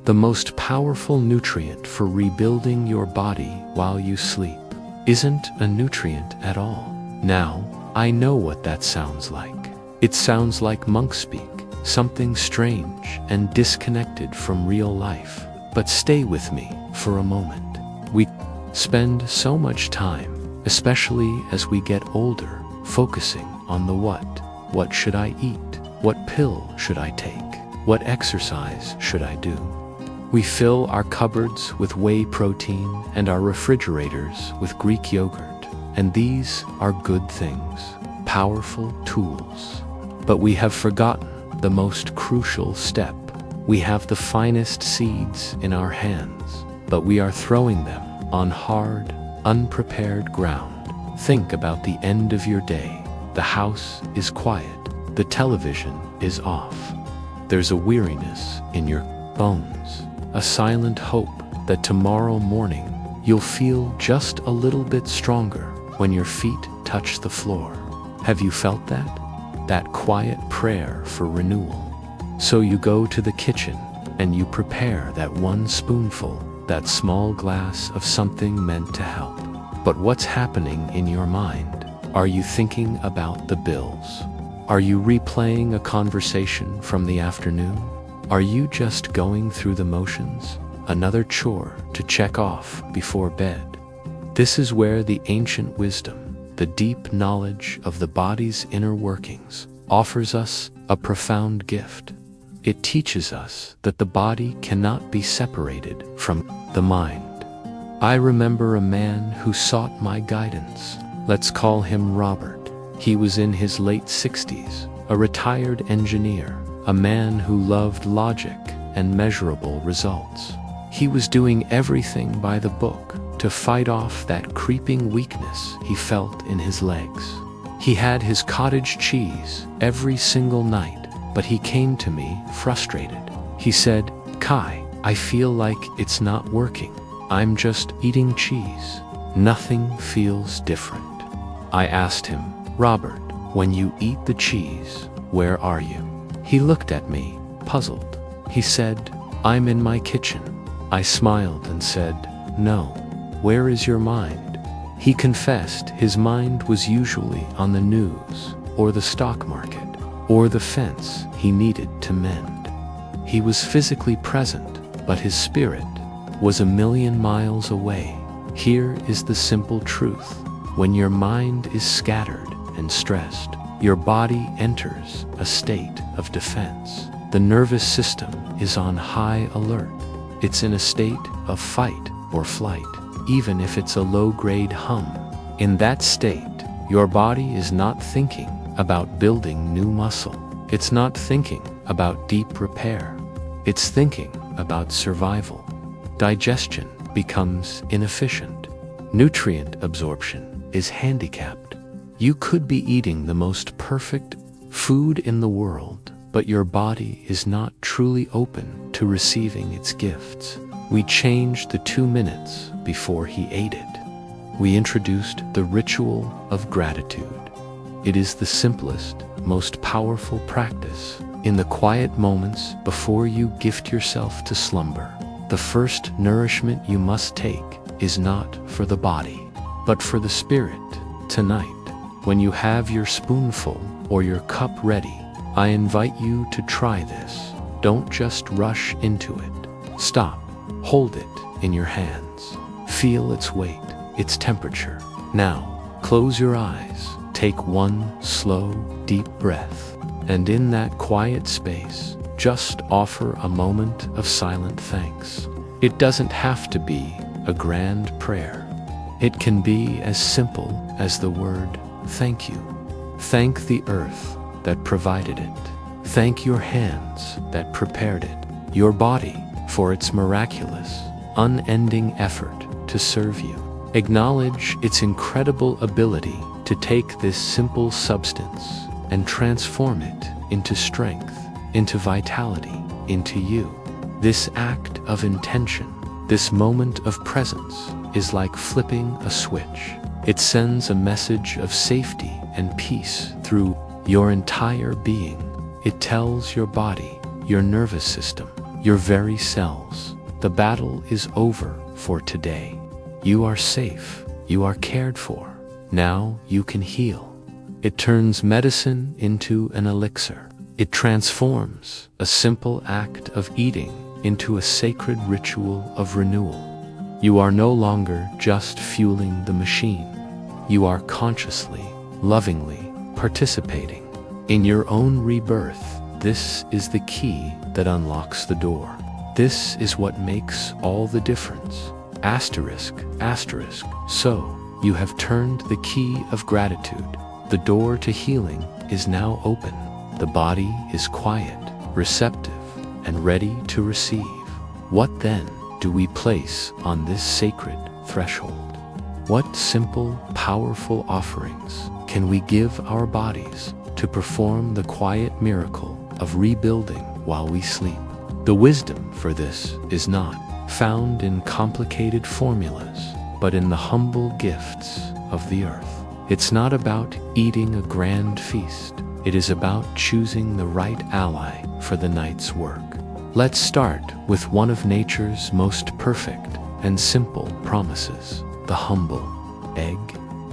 the most powerful nutrient for rebuilding your body while you sleep, isn't a nutrient at all. Now, I know what that sounds like. It sounds like monk speak, something strange and disconnected from real life. But stay with me for a moment. We spend so much time, especially as we get older, focusing on the what. What should I eat? What pill should I take? What exercise should I do? We fill our cupboards with whey protein and our refrigerators with Greek yogurt, and these are good things, powerful tools. But we have forgotten the most crucial step. We have the finest seeds in our hands, but we are throwing them on hard, unprepared ground. Think about the end of your day. The house is quiet. The television is off. There's a weariness in your bones, a silent hope that tomorrow morning you'll feel just a little bit stronger when your feet touch the floor. Have you felt that? That quiet prayer for renewal. So you go to the kitchen and you prepare that one spoonful, that small glass of something meant to help. But what's happening in your mind? Are you thinking about the bills? Are you replaying a conversation from the afternoon? Are you just going through the motions? Another chore to check off before bed. This is where the ancient wisdom, the deep knowledge of the body's inner workings, offers us a profound gift. It teaches us that the body cannot be separated from the mind. I remember a man who sought my guidance. Let's call him Robert. He was in his late 60s, a retired engineer, a man who loved logic and measurable results. He was doing everything by the book to fight off that creeping weakness he felt in his legs. He had his cottage cheese every single night, but he came to me frustrated. He said, "Kai, I feel like it's not working. I'm just eating cheese. Nothing feels different." I asked him, "Robert, when you eat the cheese, where are you?" He looked at me, puzzled. He said, "I'm in my kitchen." I smiled and said, "No. Where is your mind?" He confessed his mind was usually on the news, or the stock market, or the fence he needed to mend. He was physically present, but his spirit was a million miles away. Here is the simple truth. When your mind is scattered and stressed, your body enters a state of defense. The nervous system is on high alert. It's in a state of fight or flight, even if it's a low-grade hum. In that state, your body is not thinking about building new muscle. It's not thinking about deep repair. It's thinking about survival. Digestion becomes inefficient. Nutrient absorption is handicapped. You could be eating the most perfect food in the world, but your body is not truly open to receiving its gifts. We changed the 2 minutes before he ate it. We introduced the ritual of gratitude. It is the simplest, most powerful practice in the quiet moments before you gift yourself to slumber. The first nourishment you must take is not for the body, but for the spirit. Tonight, when you have your spoonful or your cup ready, I invite you to try this. Don't just rush into it. Stop. Hold it in your hands. Feel its weight, its temperature. Now, close your eyes. Take one slow, deep breath. And in that quiet space, just offer a moment of silent thanks. It doesn't have to be a grand prayer. It can be as simple as the word thank you. Thank the earth that provided it. Thank your hands that prepared it. Your body for its miraculous, unending effort to serve you. Acknowledge its incredible ability to take this simple substance and transform it into strength, into vitality, into you. This act of intention, this moment of presence, is like flipping a switch. It sends a message of safety and peace through your entire being. It tells your body, your nervous system, your very cells. The battle is over for today. You are safe. You are cared for. Now you can heal. It turns medicine into an elixir. It transforms a simple act of eating into a sacred ritual of renewal. You are no longer just fueling the machine. You are consciously, lovingly participating in your own rebirth. This is the key that unlocks the door. This is what makes all the difference. Asterisk, asterisk. So, you have turned the key of gratitude. The door to healing is now open. The body is quiet, receptive, and ready to receive. What then do we place on this sacred threshold? What simple, powerful offerings can we give our bodies to perform the quiet miracle of rebuilding while we sleep? The wisdom for this is not found in complicated formulas, but in the humble gifts of the earth. It's not about eating a grand feast. It is about choosing the right ally for the night's work. Let's start with one of nature's most perfect and simple promises, the humble egg,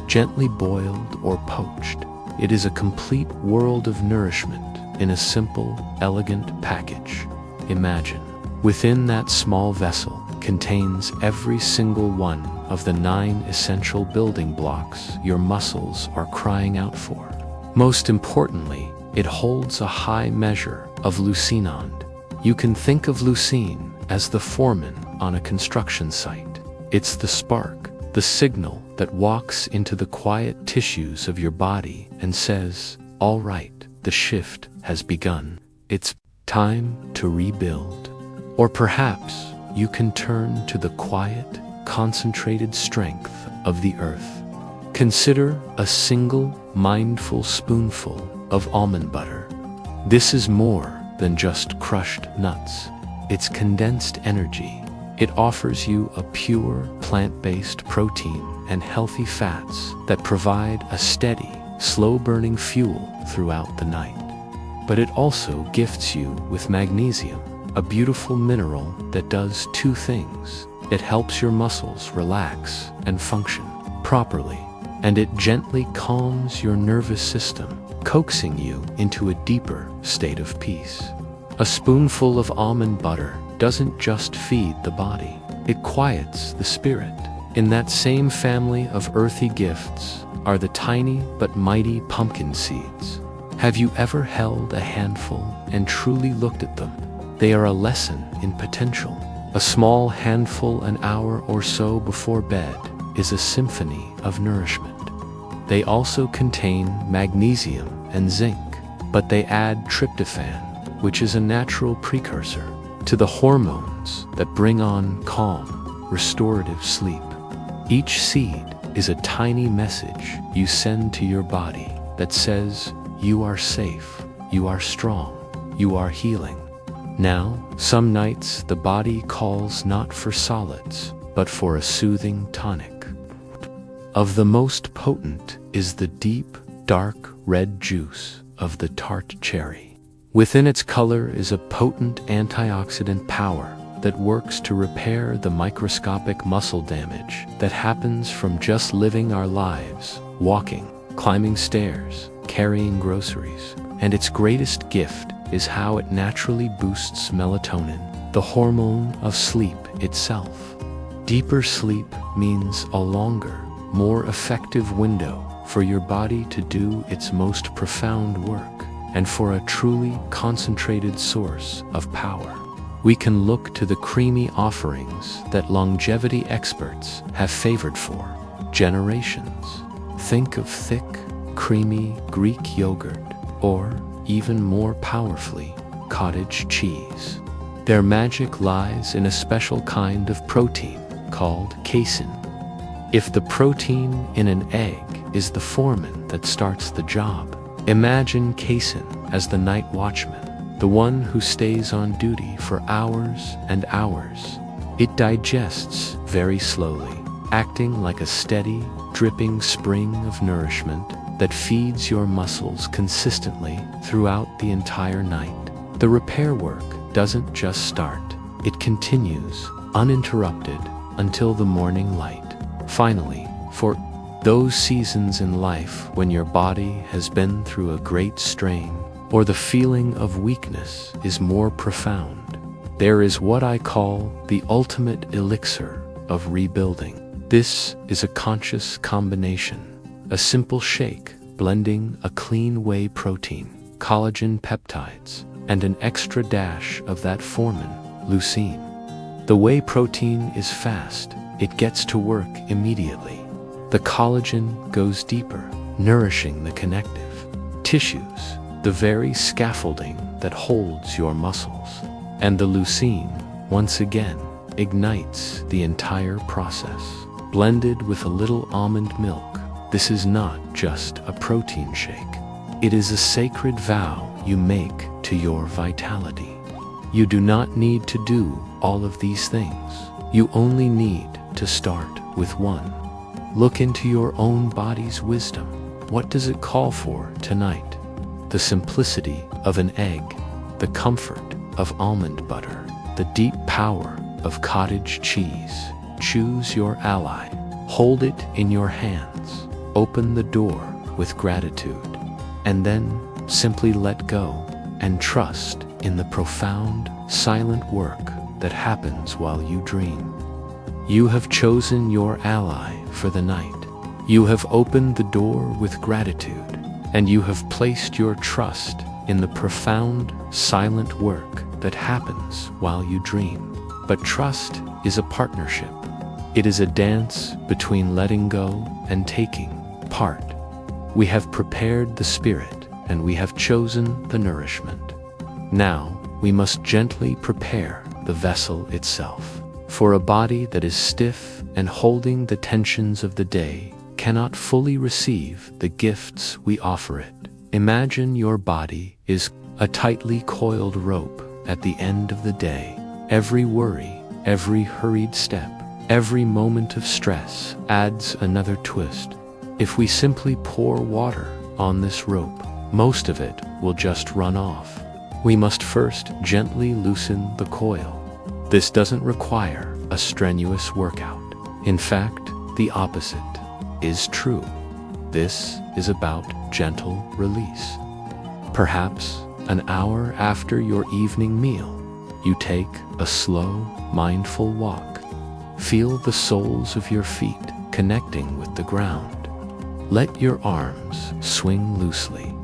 gently boiled or poached. It is a complete world of nourishment in a simple, elegant package. Imagine, within that small vessel contains every single one of the 9 essential building blocks your muscles are crying out for. Most importantly, it holds a high measure of leucinond. You can think of leucine as the foreman on a construction site. It's the spark, the signal that walks into the quiet tissues of your body and says, "All right, the shift has begun. It's time to rebuild." Or perhaps you can turn to the quiet, concentrated strength of the earth. Consider a single mindful spoonful of almond butter. This is more than just crushed nuts. It's condensed energy. It offers you a pure, plant-based protein and healthy fats that provide a steady, slow-burning fuel throughout the night. But it also gifts you with magnesium, a beautiful mineral that does 2 things. It helps your muscles relax and function properly, and it gently calms your nervous system, coaxing you into a deeper state of peace. A spoonful of almond butter doesn't just feed the body, it quiets the spirit. In that same family of earthy gifts are the tiny but mighty pumpkin seeds. Have you ever held a handful and truly looked at them? They are a lesson in potential. A small handful an hour or so before bed is a symphony of nourishment. They also contain magnesium and zinc, but they add tryptophan, which is a natural precursor to the hormones that bring on calm, restorative sleep. Each seed is a tiny message you send to your body that says, you are safe, you are strong, you are healing. Now, some nights the body calls not for solids, but for a soothing tonic. Of the most potent is the deep, dark red juice of the Tart cherry. Within its color is a potent antioxidant power that works to repair the microscopic muscle damage that happens from just living our lives, walking, climbing stairs, carrying groceries. And its greatest gift is how it naturally boosts melatonin, the hormone of sleep itself. Deeper sleep means a longer, more effective window for your body to do its most profound work, and for a truly concentrated source of power. We can look to the creamy offerings that longevity experts have favored for generations. Think of thick, creamy Greek yogurt, or even more powerfully, cottage cheese. Their magic lies in a special kind of protein called casein. If the protein in an egg is the foreman that starts the job, imagine casein as the night watchman, the one who stays on duty for hours and hours. It digests very slowly, acting like a steady, dripping spring of nourishment that feeds your muscles consistently throughout the entire night. The repair work doesn't just start, it continues, uninterrupted, until the morning light. Finally, for those seasons in life when your body has been through a great strain, or the feeling of weakness is more profound, there is what I call the ultimate elixir of rebuilding. This is a conscious combination, a simple shake blending a clean whey protein, collagen peptides, and an extra dash of that foreman, leucine. The whey protein is fast, it gets to work immediately. The collagen goes deeper, nourishing the connective tissues, the very scaffolding that holds your muscles. And the leucine, once again, ignites the entire process. Blended with a little almond milk, this is not just a protein shake. It is a sacred vow you make to your vitality. You do not need to do all of these things. You only need to start with one. Look into your own body's wisdom. What does it call for tonight? The simplicity of an egg, the comfort of almond butter, the deep power of cottage cheese. Choose your ally. Hold it in your hands. Open the door with gratitude. And then simply let go and trust in the profound, silent work that happens while you dream. You have chosen your ally for the night. You have opened the door with gratitude, and you have placed your trust in the profound, silent work that happens while you dream. But trust is a partnership. It is a dance between letting go and taking part. We have prepared the spirit, and we have chosen the nourishment. Now, we must gently prepare the vessel itself. For a body that is stiff and holding the tensions of the day cannot fully receive the gifts we offer it. Imagine your body is a tightly coiled rope at the end of the day. Every worry, every hurried step, every moment of stress adds another twist. If we simply pour water on this rope, most of it will just run off. We must first gently loosen the coil. This doesn't require a strenuous workout. In fact, the opposite is true. This is about gentle release. Perhaps an hour after your evening meal, you take a slow, mindful walk. Feel the soles of your feet connecting with the ground. Let your arms swing loosely.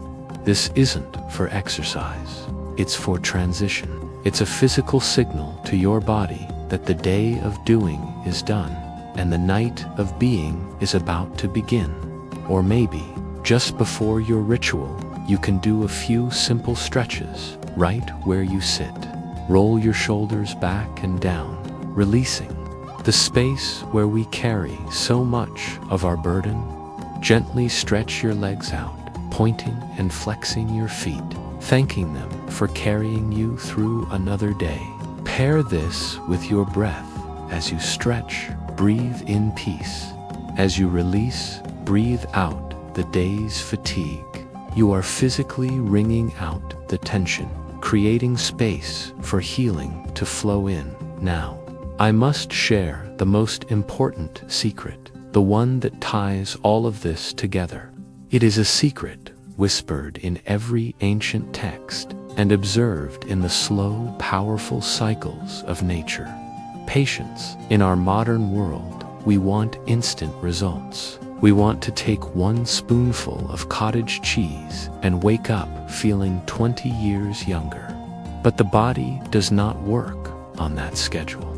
This isn't for exercise. It's for transition. It's a physical signal to your body that the day of doing is done and the night of being is about to begin. Or maybe, just before your ritual, you can do a few simple stretches right where you sit. Roll your shoulders back and down, releasing the space where we carry so much of our burden. Gently stretch your legs out, pointing and flexing your feet, thanking them for carrying you through another day. Pair this with your breath. As you stretch, breathe in peace. As you release, breathe out the day's fatigue. You are physically wringing out the tension, creating space for healing to flow in. Now, I must share the most important secret, the one that ties all of this together. It is a secret whispered in every ancient text and observed in the slow, powerful cycles of nature. Patience. In our modern world, we want instant results. We want to take one spoonful of cottage cheese and wake up feeling 20 years younger. But the body does not work on that schedule.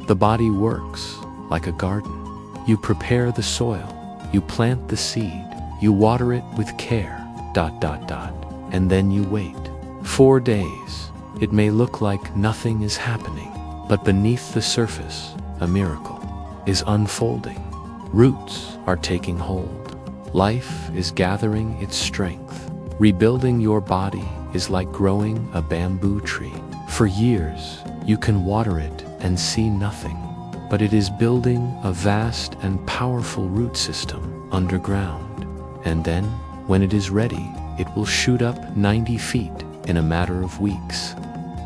The body works like a garden. You prepare the soil, you plant the seed, you water it with care, ... and then you wait. 4 days. It may look like nothing is happening, but beneath the surface, a miracle is unfolding. Roots are taking hold. Life is gathering its strength. Rebuilding your body is like growing a bamboo tree. For years, you can water it and see nothing, but it is building a vast and powerful root system underground. And then, when it is ready, it will shoot up 90 feet in a matter of weeks.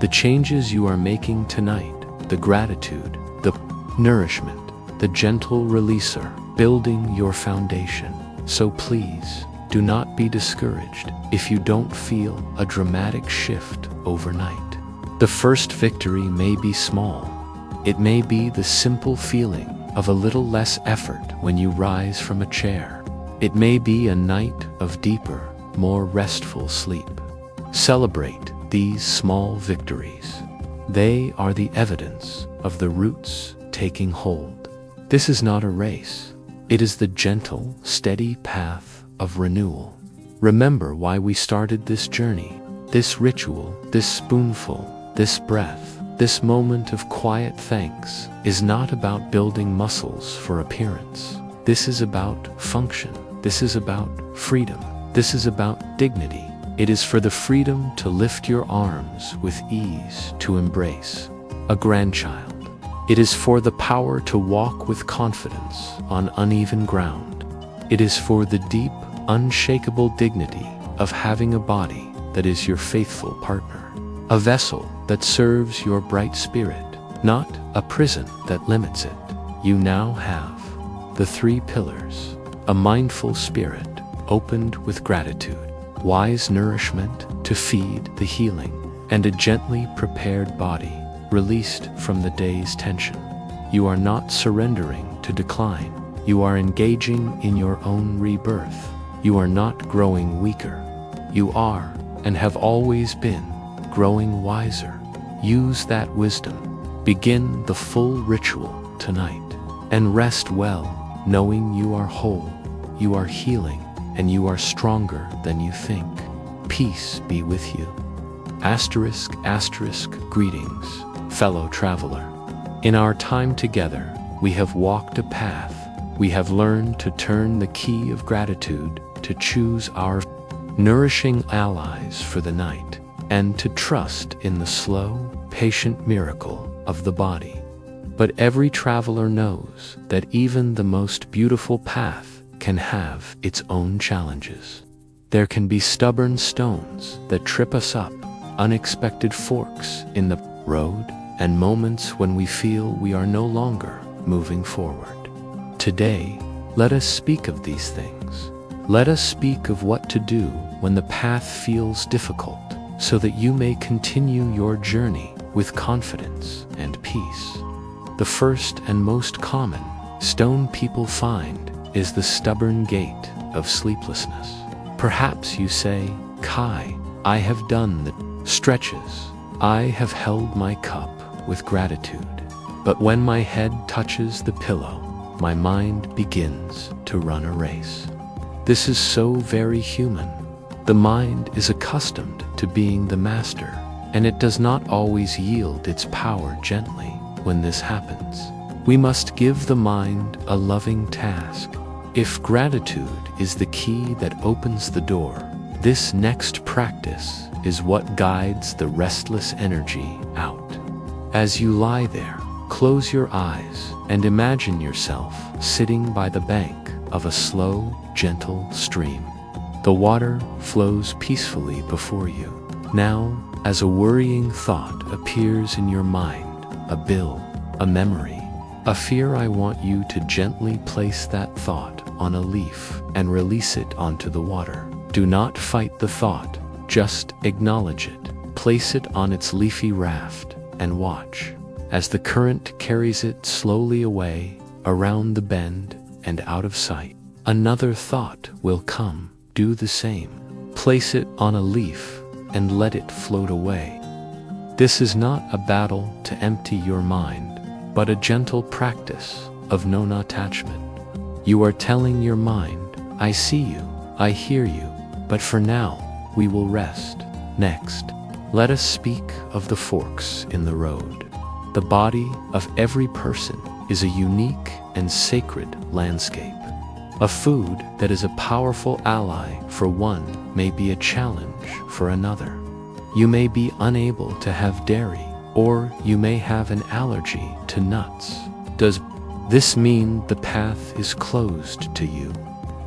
The changes you are making tonight, the gratitude, the nourishment, the gentle releaser, building your foundation. So please, do not be discouraged if you don't feel a dramatic shift overnight. The first victory may be small. It may be the simple feeling of a little less effort when you rise from a chair. It may be a night of deeper, more restful sleep. Celebrate these small victories. They are the evidence of the roots taking hold. This is not a race. It is the gentle, steady path of renewal. Remember why we started this journey, this ritual, this spoonful, this breath, this moment of quiet thanks is not about building muscles for appearance. This is about function. This is about freedom. This is about dignity. It is for the freedom to lift your arms with ease, to embrace a grandchild. It is for the power to walk with confidence on uneven ground. It is for the deep, unshakable dignity of having a body that is your faithful partner, a vessel that serves your bright spirit, not a prison that limits it. You now have the 3 pillars: a mindful spirit opened with gratitude, wise nourishment to feed the healing, and a gently prepared body released from the day's tension. You are not surrendering to decline. You are engaging in your own rebirth. You are not growing weaker. You are, and have always been, growing wiser. Use that wisdom. Begin the full ritual tonight, and rest well, knowing you are whole, you are healing, and you are stronger than you think. Peace be with you. Asterisk, asterisk, greetings, fellow traveler. In our time together, we have walked a path. We have learned to turn the key of gratitude, to choose our nourishing allies for the night, and to trust in the slow, patient miracle of the body. But every traveler knows that even the most beautiful path can have its own challenges. There can be stubborn stones that trip us up, unexpected forks in the road, and moments when we feel we are no longer moving forward. Today, let us speak of these things. Let us speak of what to do when the path feels difficult, so that you may continue your journey with confidence and peace. The first and most common stone people find is the stubborn gate of sleeplessness. Perhaps you say, Kai, I have done the stretches. I have held my cup with gratitude. But when my head touches the pillow, my mind begins to run a race. This is so very human. The mind is accustomed to being the master, and it does not always yield its power gently when this happens. We must give the mind a loving task. If gratitude is the key that opens the door, this next practice is what guides the restless energy out. As you lie there, close your eyes and imagine yourself sitting by the bank of a slow, gentle stream. The water flows peacefully before you. Now, as a worrying thought appears in your mind, a bill, a memory, a fear, I want you to gently place that thought on a leaf and release it onto the water. Do not fight the thought, just acknowledge it. Place it on its leafy raft and watch as the current carries it slowly away, around the bend and out of sight. Another thought will come. Do the same. Place it on a leaf and let it float away. This is not a battle to empty your mind, but a gentle practice of non-attachment. You are telling your mind, I see you, I hear you, but for now, we will rest. Next, let us speak of the forks in the road. The body of every person is a unique and sacred landscape. A food that is a powerful ally for one may be a challenge for another. You may be unable to have dairy, or you may have an allergy to nuts. Does this mean the path is closed to you?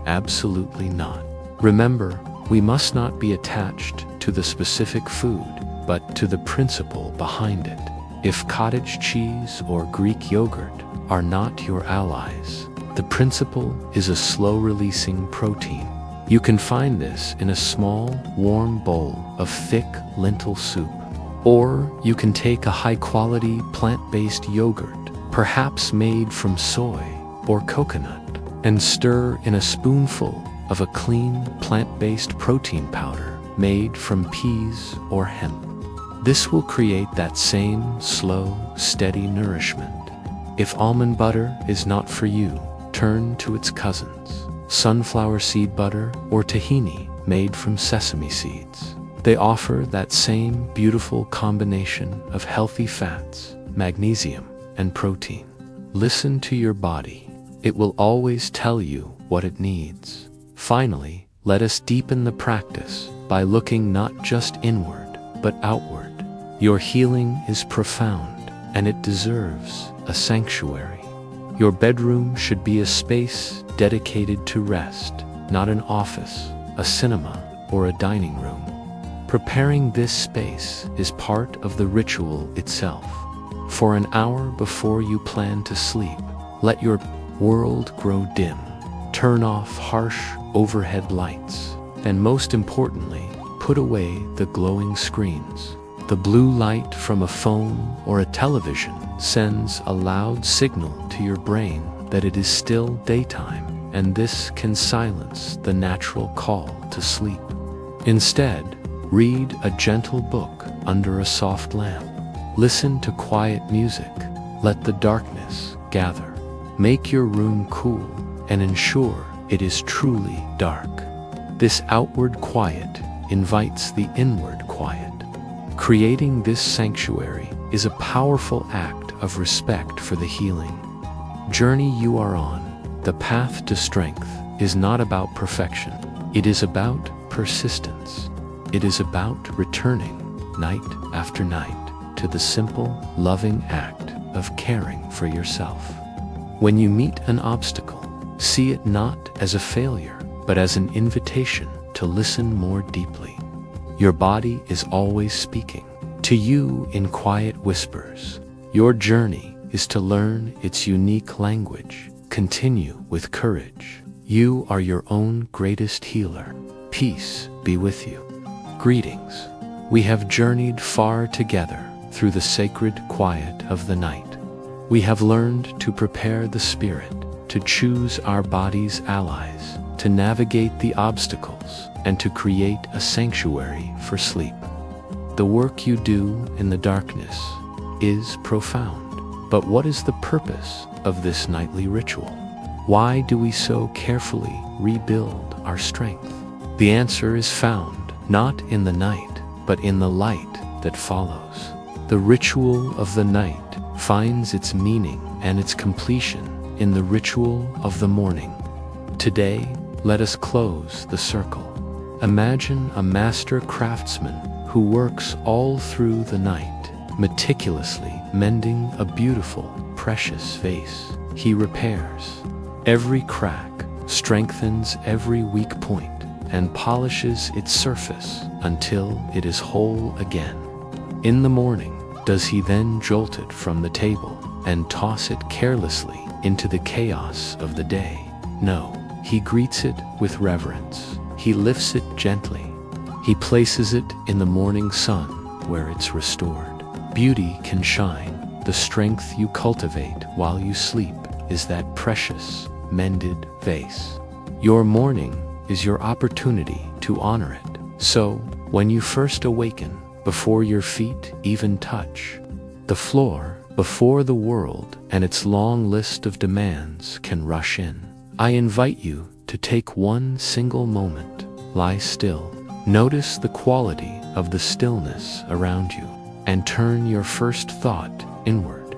Absolutely not. Remember, we must not be attached to the specific food. but to the principle behind it. If cottage cheese or Greek yogurt are not your allies, the principle is a slow-releasing protein. You can find this in a small, warm bowl of thick lentil soup. Or you can take a high-quality plant-based yogurt, perhaps made from soy or coconut, and stir in a spoonful of a clean plant-based protein powder made from peas or hemp. This will create that same slow, steady nourishment. If almond butter is not for you, turn to its cousins, sunflower seed butter or tahini made from sesame seeds. They offer that same beautiful combination of healthy fats, magnesium, and protein. Listen to your body. It will always tell you what it needs. Finally, let us deepen the practice by looking not just inward, but outward. Your healing is profound, and it deserves a sanctuary. Your bedroom should be a space dedicated to rest, not an office, a cinema, or a dining room. Preparing this space is part of the ritual itself. For an hour before you plan to sleep, let your world grow dim. Turn off harsh overhead lights, and most importantly, put away the glowing screens. The blue light from a phone or a television sends a loud signal to your brain that it is still daytime, and this can silence the natural call to sleep. Instead, read a gentle book under a soft lamp. Listen to quiet music. Let the darkness gather. Make your room cool and ensure it is truly dark. This outward quiet invites the inward quiet. Creating this sanctuary is a powerful act of respect for the healing journey you are on. The path to strength is not about perfection. It is about persistence. It is about returning night after night to the simple, loving act of caring for yourself. When you meet an obstacle, see it not as a failure, but as an invitation to listen more deeply. Your body is always speaking to you in quiet whispers. Your journey is to learn its unique language. Continue with courage. You are your own greatest healer. Peace be with you. Greetings. We have journeyed far together through the sacred quiet of the night. We have learned to prepare the spirit, to choose our body's allies, to navigate the obstacles, and to create a sanctuary for sleep. The work you do in the darkness is profound. But what is the purpose of this nightly ritual? Why do we so carefully rebuild our strength? The answer is found not in the night, but in the light that follows. The ritual of the night finds its meaning and its completion in the ritual of the morning. Today, let us close the circle. Imagine a master craftsman who works all through the night, meticulously mending a beautiful, precious vase. He repairs every crack, strengthens every weak point, and polishes its surface until it is whole again. In the morning, does he then jolt it from the table and toss it carelessly into the chaos of the day? No, he greets it with reverence. He lifts it gently. He places it in the morning sun where it's restored. Beauty can shine. The strength you cultivate while you sleep is that precious, mended vase. Your morning is your opportunity to honor it. So, when you first awaken, before your feet even touch the floor, before the world and its long list of demands can rush in, I invite you to take one single moment. Lie still. Notice the quality of the stillness around you, and turn your first thought inward.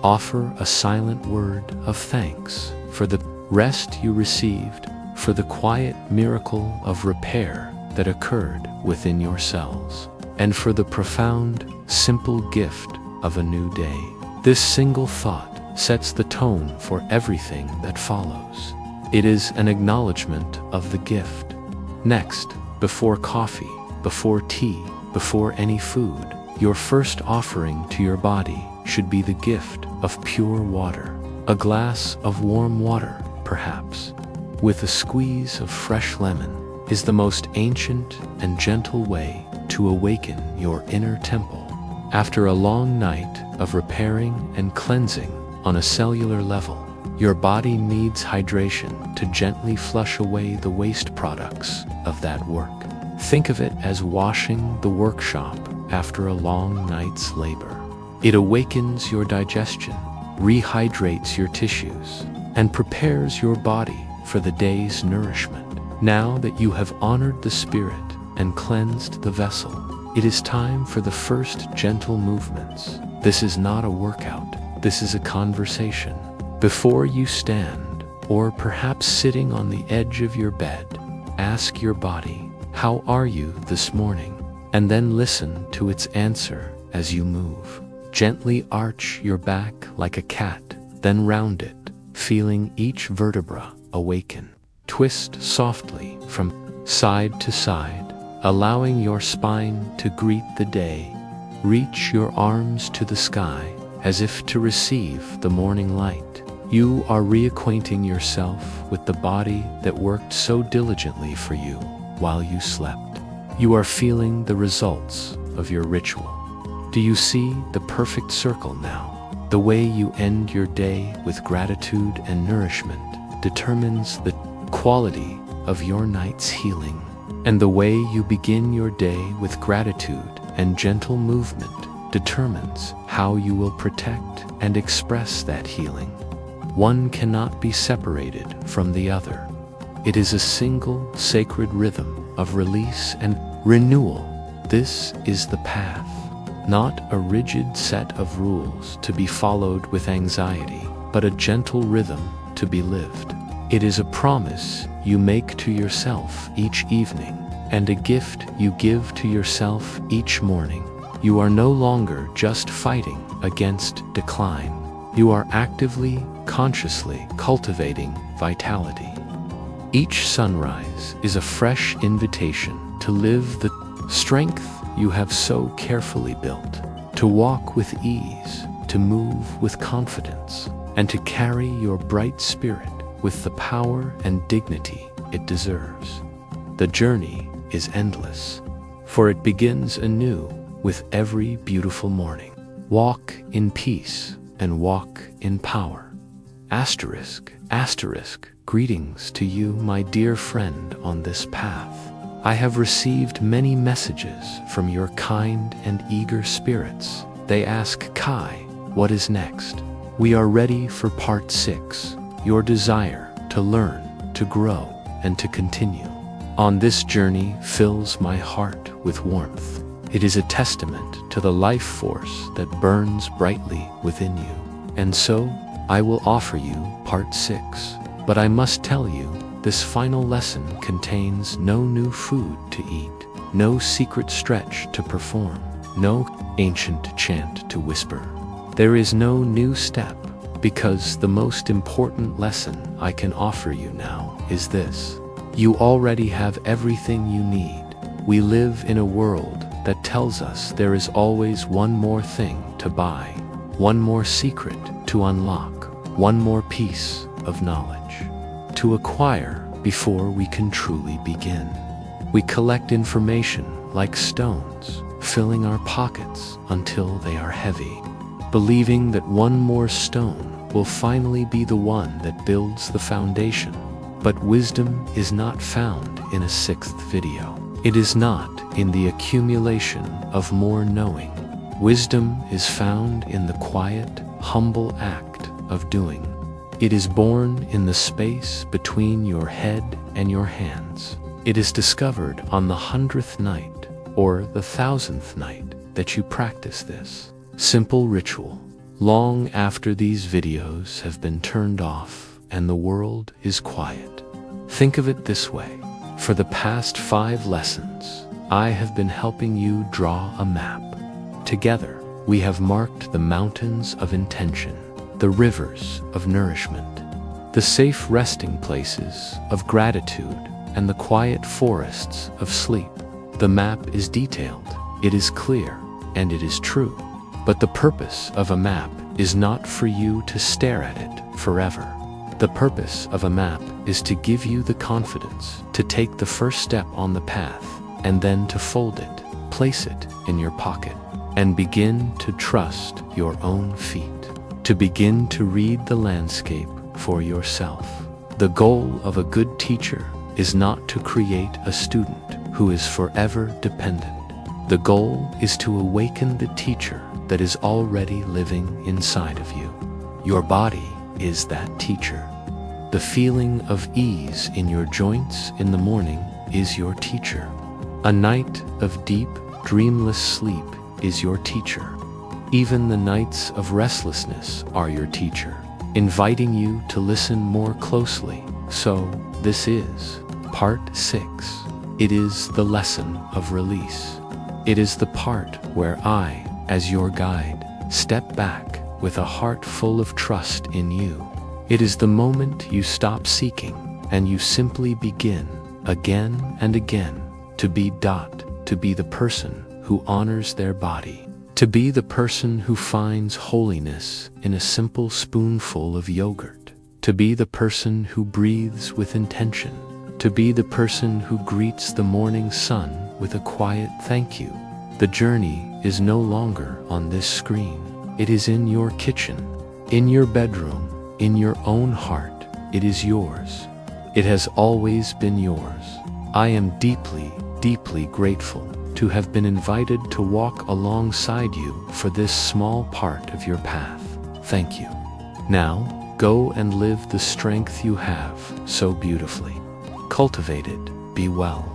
Offer a silent word of thanks for the rest you received, for the quiet miracle of repair that occurred within your cells, and for the profound, simple gift of a new day. This single thought sets the tone for everything that follows. It is an acknowledgement of the gift. Next, before coffee, before tea, before any food. Your first offering to your body should be the gift of pure water. A glass of warm water, perhaps, with a squeeze of fresh lemon, is the most ancient and gentle way to awaken your inner temple. After a long night of repairing and cleansing on a cellular level, your body needs hydration to gently flush away the waste products of that work. Think of it as washing the workshop after a long night's labor. It awakens your digestion, rehydrates your tissues, and prepares your body for the day's nourishment. Now that you have honored the spirit and cleansed the vessel, it is time for the first gentle movements. This is not a workout, this is a conversation. Before you stand, or perhaps sitting on the edge of your bed, ask your body, "How are you this morning?" And then listen to its answer as you move. Gently arch your back like a cat, then round it, feeling each vertebra awaken. Twist softly from side to side, allowing your spine to greet the day. Reach your arms to the sky as if to receive the morning light. You are reacquainting yourself with the body that worked so diligently for you while you slept. You are feeling the results of your ritual. Do you see the perfect circle now? The way you end your day with gratitude and nourishment determines the quality of your night's healing. And the way you begin your day with gratitude and gentle movement determines how you will protect and express that healing. One cannot be separated from the other. It is a single sacred rhythm of release and renewal. This is the path, not a rigid set of rules to be followed with anxiety, but a gentle rhythm to be lived. It is a promise you make to yourself each evening, and a gift you give to yourself each morning. You are no longer just fighting against decline. You are actively, consciously cultivating vitality. Each sunrise is a fresh invitation to live the strength you have so carefully built, to walk with ease, to move with confidence, and to carry your bright spirit with the power and dignity it deserves. The journey is endless, for it begins anew with every beautiful morning. Walk in peace and walk in power. Asterisk, asterisk, greetings to you, my dear friend on this path. I have received many messages from your kind and eager spirits. They ask, Kai, what is next? We are ready for part 6, your desire to learn, to grow, and to continue. On this journey fills my heart with warmth. It is a testament to the life force that burns brightly within you. And so, I will offer you part 6. But I must tell you, this final lesson contains no new food to eat, no secret stretch to perform, no ancient chant to whisper. There is no new step, because the most important lesson I can offer you now is this. You already have everything you need. We live in a world that tells us there is always one more thing to buy, one more secret to unlock, one more piece of knowledge to acquire before we can truly begin. We collect information like stones, filling our pockets until they are heavy, believing that one more stone will finally be the one that builds the foundation. But wisdom is not found in a 6th video. It is not in the accumulation of more knowing. Wisdom is found in the quiet, humble act of doing. It is born in the space between your head and your hands. It is discovered on the 100th night or the 1000th night that you practice this simple ritual, long after these videos have been turned off and the world is quiet. Think of it this way. For the past 5 lessons, I have been helping you draw a map. Together, we have marked the mountains of intention, the rivers of nourishment, the safe resting places of gratitude, and the quiet forests of sleep. The map is detailed. It is clear, and it is true. But the purpose of a map is not for you to stare at it forever. The purpose of a map is to give you the confidence to take the first step on the path, and then to fold it, place it in your pocket, and begin to trust your own feet, to begin to read the landscape for yourself. The goal of a good teacher is not to create a student who is forever dependent. The goal is to awaken the teacher that is already living inside of you. Your body is that teacher. The feeling of ease in your joints in the morning is your teacher. A night of deep, dreamless sleep is your teacher. Even the nights of restlessness are your teacher, inviting you to listen more closely. So, this is Part 6. It is the lesson of release. It is the part where I, as your guide, step back with a heart full of trust in you. It is the moment you stop seeking and you simply begin, again and again, to be the person who honors their body, to be the person who finds holiness in a simple spoonful of yogurt, to be the person who breathes with intention, to be the person who greets the morning sun with a quiet thank you. The journey is no longer on this screen. It is in your kitchen, in your bedroom, in your own heart. It is yours. It has always been yours. I am deeply, deeply grateful to have been invited to walk alongside you for this small part of your path. Thank you. Now, go and live the strength you have so beautifully. Cultivate it. Be well.